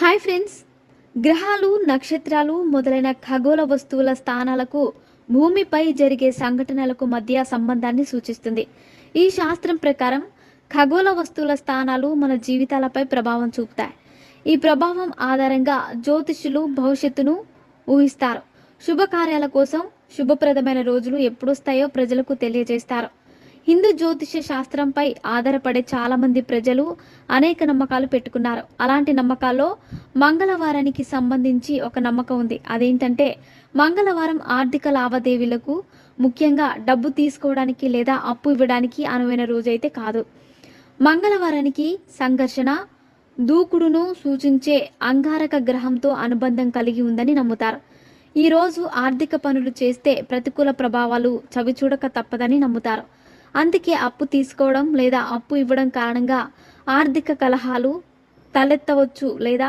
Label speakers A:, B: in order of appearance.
A: Hi friends. గ్రహాలు, నక్షత్రాలు మొదలైన ఖగోళ వస్తువుల స్థానాలకు భూమిపై జరిగే సంఘటనలకు మధ్య సంబంధాన్ని సూచిస్తుంది. ఈ శాస్త్రం ప్రకారం ఖగోళ వస్తువుల స్థానాలు మన జీవితాలపై ప్రభావం చూపుతాయి. ఈ ప్రభావం ఆధారంగా జ్యోతిష్యులు భవిష్యత్తును ఊహిస్తారు. శుభకార్యాల కోసం శుభప్రదమైన రోజులు ఎప్పుడొస్తాయో ప్రజలకు తెలియజేస్తారు. హిందూ జ్యోతిష శాస్త్రంపై ఆధారపడే చాలామంది ప్రజలు అనేక నమ్మకాలు పెట్టుకున్నారు. అలాంటి నమ్మకాల్లో మంగళవారానికి సంబంధించి ఒక నమ్మకం ఉంది. అదేంటంటే మంగళవారం ఆర్థిక లావాదేవీలకు, ముఖ్యంగా డబ్బు తీసుకోవడానికి లేదా అప్పు ఇవ్వడానికి అనువైన రోజైతే కాదు. మంగళవారానికి సంఘర్షణ, దూకుడును సూచించే అంగారక గ్రహంతో అనుబంధం కలిగి ఉందని నమ్ముతారు. ఈ రోజు ఆర్థిక పనులు చేస్తే ప్రతికూల ప్రభావాలు చవిచూడక తప్పదని నమ్ముతారు. అందుకే అప్పు తీసుకోవడం లేదా అప్పు ఇవ్వడం కారణంగా ఆర్థిక కలహాలు తలెత్తవచ్చు లేదా